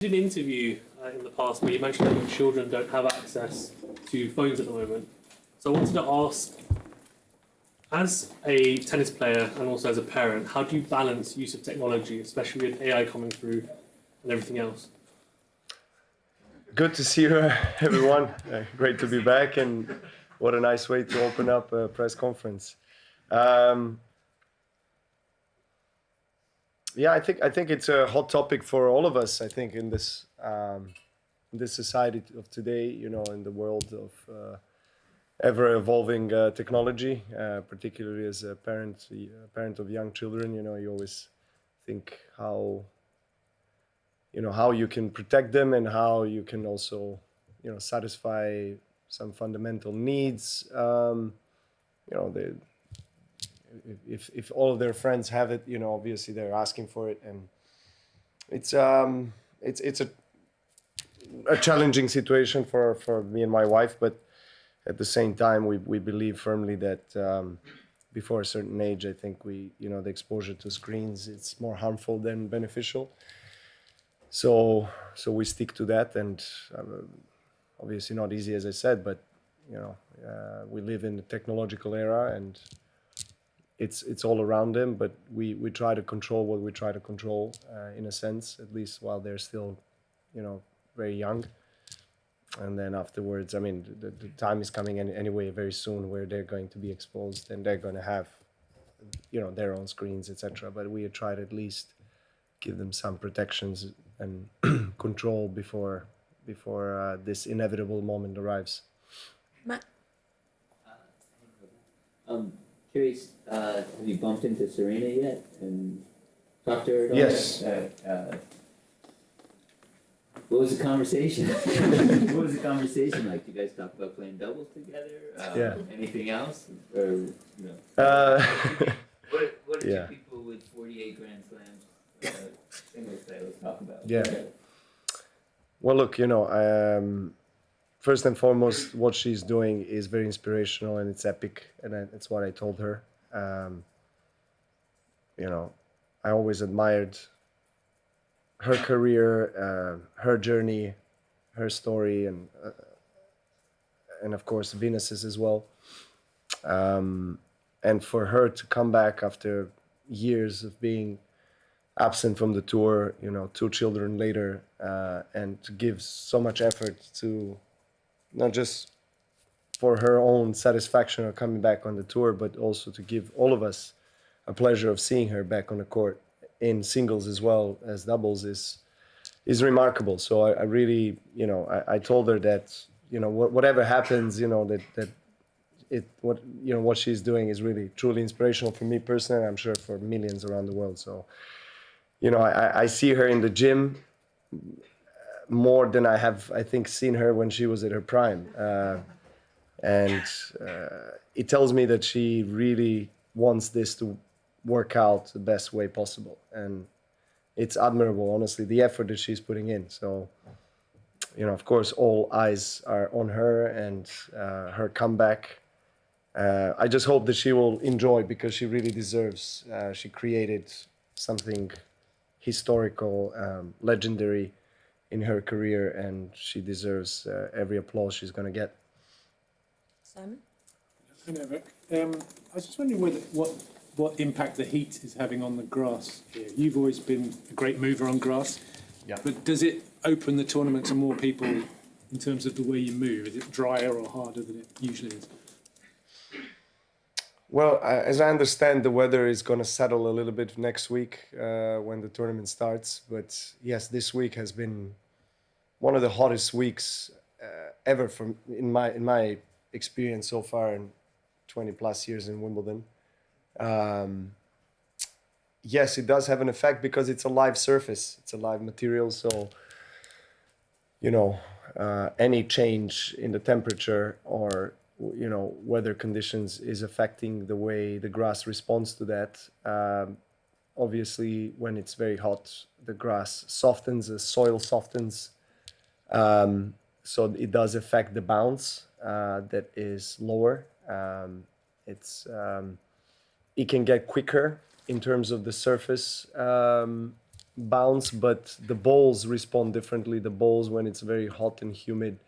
did an interview in the past where you mentioned that your children don't have access to phones at the moment. So I wanted to ask, as a tennis player and also as a parent, how do you balance use of technology, especially with AI coming through and everything else? Good to see you, everyone. Great to be back, and what a nice way to open up a press conference. Yeah, I think it's a hot topic for all of us. I think in this society of today, in the world of ever evolving technology, particularly as a parent of young children, you always think how you can protect them and how you can also satisfy some fundamental needs. They, if all of their friends have it, obviously they're asking for it, and it's a challenging situation for me and my wife, but at the same time we believe firmly that before a certain age, I think the exposure to screens, it's more harmful than beneficial. So we stick to that, and obviously not easy, as I said, but we live in the technological era, and it's all around them. But we try to control what we try to control, in a sense, at least while they're still, very young. And then afterwards, I mean, the time is coming anyway very soon where they're going to be exposed and they're going to have, their own screens, etc. But we try to at least give them some protections and control before this inevitable moment arrives. Matt? Curious, have you bumped into Serena yet and talked to her at all? Yes. What was the conversation? What was the conversation like? Did you guys talk about playing doubles together? Yeah. Anything else? Or no? What did you people with 48 Grand Slams singles titles talk about? Yeah. Well, look, first and foremost, what she's doing is very inspirational and it's epic, and that's what I told her. I always admired her career, her journey, her story, and of course Venus's as well. And for her to come back after years of being absent from the tour, 2 children later, and to give so much effort to not just for her own satisfaction of coming back on the tour, but also to give all of us a pleasure of seeing her back on the court in singles as well as doubles is remarkable. So I really, I told her that, whatever happens, what she's doing is really truly inspirational for me personally, and I'm sure for millions around the world. So, I see her in the gym more than I have, I think, seen her when she was at her prime. And it tells me that she really wants this to work out the best way possible. And it's admirable, honestly, the effort that she's putting in. So, of course, all eyes are on her and her comeback. I just hope that she will enjoy, because she really deserves. She created something historical, legendary in her career, and she deserves every applause she's going to get. Simon? Hi, Novak. I was just wondering what impact the heat is having on the grass here. You've always been a great mover on grass, but does it open the tournament to more people in terms of the way you move? Is it drier or harder than it usually is? Well, as I understand, the weather is going to settle a little bit next week when the tournament starts. But yes, this week has been one of the hottest weeks ever in my experience so far in 20 plus years in Wimbledon. Yes, it does have an effect because it's a live surface. It's a live material. So, any change in the temperature or weather conditions is affecting the way the grass responds to that. Obviously, when it's very hot, the grass softens, the soil softens. So it does affect the bounce that is lower. It can get quicker in terms of the surface bounce, but the balls respond differently. The balls, when it's very hot and humid,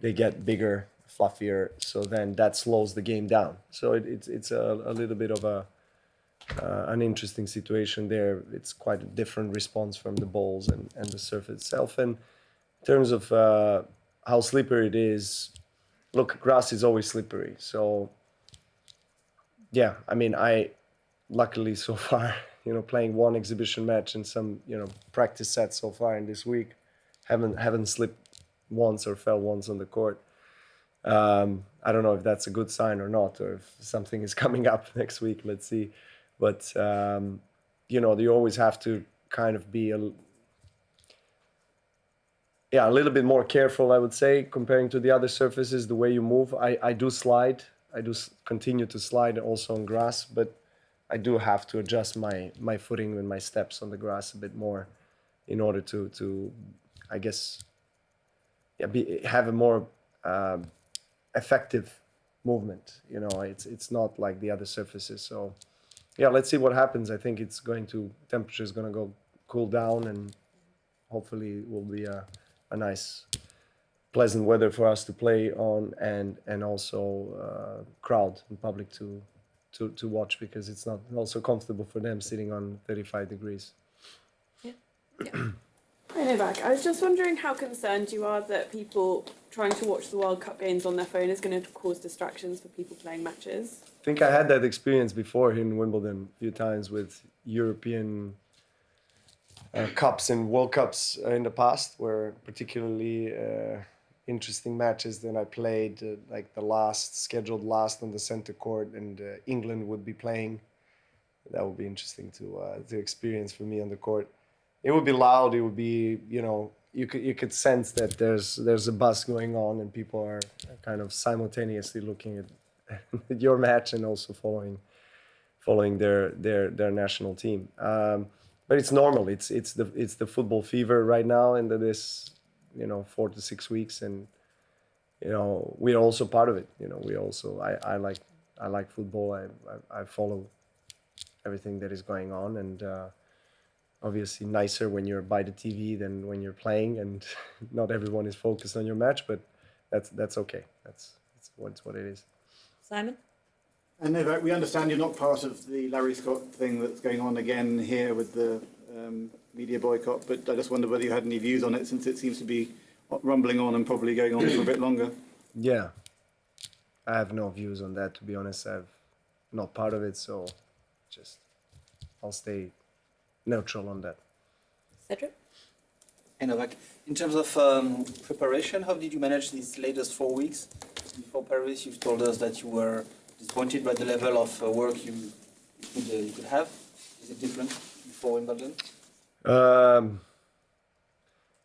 they get bigger, fluffier. So then that slows the game down. So it's a little bit of an interesting situation there. It's quite a different response from the balls and the surface itself. And in terms of how slippery it is, look, grass is always slippery. So yeah, I mean, I luckily so far, playing one exhibition match and some, practice sets so far in this week, haven't slipped once or fell once on the court. I don't know if that's a good sign or not, or if something is coming up next week. Let's see. But you always have to kind of be a little bit more careful, I would say, comparing to the other surfaces. The way you move, I do slide. I do continue to slide also on grass, but I do have to adjust my footing and my steps on the grass a bit more in order to I guess, have a more effective movement. It's not like the other surfaces. So yeah, let's see what happens. I think temperature is going to go cool down, and hopefully it will be a nice, pleasant weather for us to play on, and also crowd and public to watch, because it's not also comfortable for them sitting on 35 degrees. Hi Novak, I was just wondering how concerned you are that people trying to watch the World Cup games on their phone is going to cause distractions for people playing matches. I think I had that experience before here in Wimbledon a few times with European cups and World Cups in the past, where particularly interesting matches that I played, like scheduled last on the center court, and England would be playing. That would be interesting to experience for me on the court. It would be loud. It would be, you could sense that there's a buzz going on, and people are kind of simultaneously looking at your match and also following their national team. But it's normal. It's the football fever right now, and this 4 to 6 weeks, and we're also part of it. I like football. I follow everything that is going on, and obviously nicer when you're by the TV than when you're playing, and not everyone is focused on your match, but that's okay. That's what it is. Simon? And Novak, we understand you're not part of the Larry Scott thing that's going on again here with the media boycott, but I just wondered whether you had any views on it, since it seems to be rumbling on and probably going on for a bit longer. Yeah, I have no views on that, to be honest. I'm not part of it, so I'll stay neutral on that. Cedric? Hey Novak, in terms of preparation, how did you manage these latest 4 weeks? Before Paris, you've told us that you were disappointed by the level of work you could have. Is it different before Wimbledon?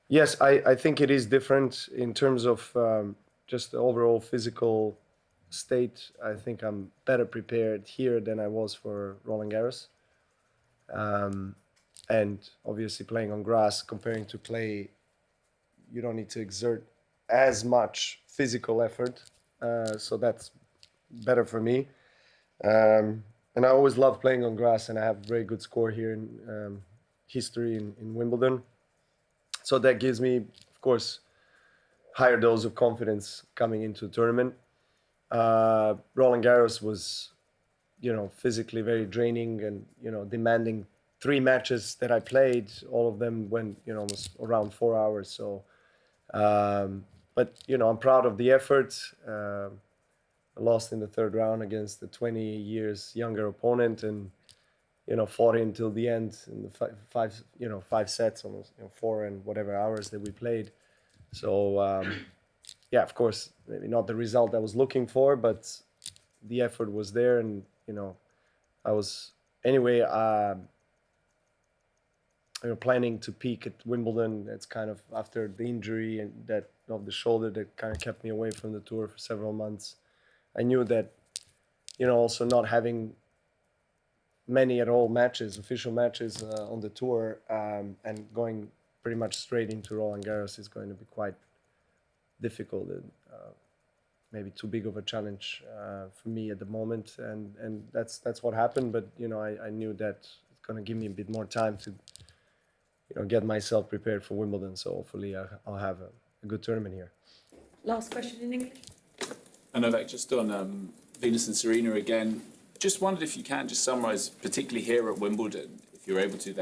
Yes, I think it is different in terms of just the overall physical state. I think I'm better prepared here than I was for Roland Garros. And obviously playing on grass, comparing to clay, you don't need to exert as much physical effort. So that's better for me. And I always love playing on grass, and I have a very good score here in history in Wimbledon. So that gives me, of course, higher dose of confidence coming into the tournament. Roland Garros was, physically very draining, and, demanding 3 matches that I played. All of them went, almost around 4 hours. So, but, I'm proud of the effort. I lost in the 3rd round against a 20 years younger opponent, and, fought him till the end in the 5 sets, almost 4 and whatever hours that we played. So, yeah, of course, maybe not the result I was looking for, but the effort was there, and, I was anyway, planning to peak at Wimbledon. It's kind of after the injury and that of the shoulder that kind of kept me away from the tour for several months. I knew that, also not having many at all matches, official matches on the tour, and going pretty much straight into Roland Garros is going to be quite difficult, and maybe too big of a challenge for me at the moment, and that's what happened. But I knew that it's going to give me a bit more time to get myself prepared for Wimbledon. So hopefully I'll have a good tournament here. Last question in English. And Novak, just on Venus and Serena again, just wondered if you can just summarise, particularly here at Wimbledon, if you're able to,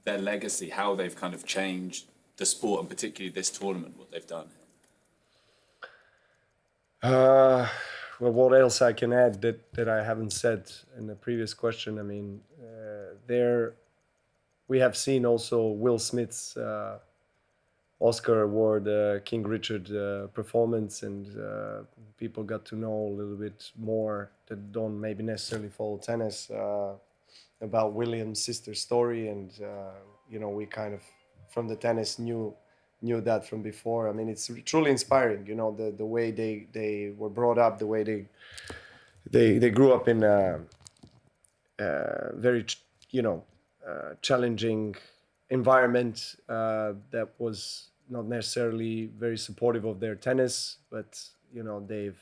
their legacy, how they've kind of changed the sport, and particularly this tournament, what they've done. Well, what else I can add that I haven't said in the previous question? I mean, we have seen also Will Smith's Oscar Award, King Richard performance, and people got to know a little bit more that don't maybe necessarily follow tennis about William's sister's story, and we kind of from the tennis knew that from before. I mean, it's truly inspiring. The way they were brought up, the way they grew up in a very challenging environment that was not necessarily very supportive of their tennis, but they've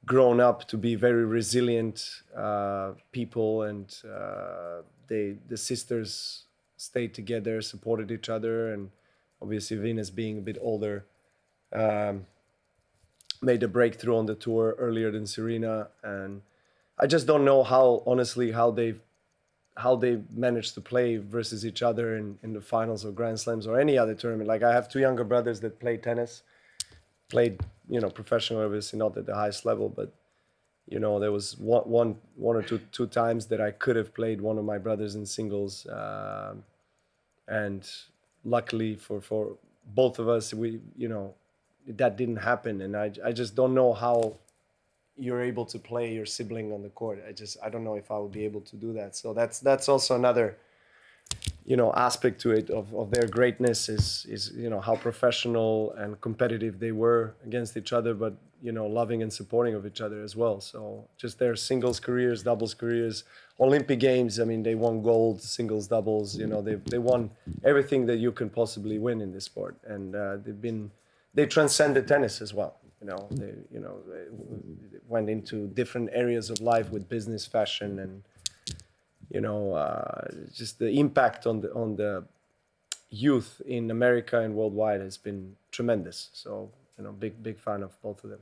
grown up to be very resilient people, and the sisters stayed together, supported each other, and obviously Venus being a bit older made a breakthrough on the tour earlier than Serena, and I just don't know how they managed to play versus each other in the finals of Grand Slams or any other tournament. Like, I have two younger brothers that play tennis, played professional, obviously not at the highest level, but there was one or two times that I could have played one of my brothers in singles, and luckily for both of us, we that didn't happen, and I just don't know how you're able to play your sibling on the court. I don't know if I would be able to do that. So that's also another aspect to it of their greatness is how professional and competitive they were against each other, but loving and supporting of each other as well. So just their singles careers, doubles careers, Olympic Games. I mean, they won gold, singles, doubles. They won everything that you can possibly win in this sport, and they transcended tennis as well. They went into different areas of life with business, fashion, and just the impact on the youth in America and worldwide has been tremendous. So big fan of both of them.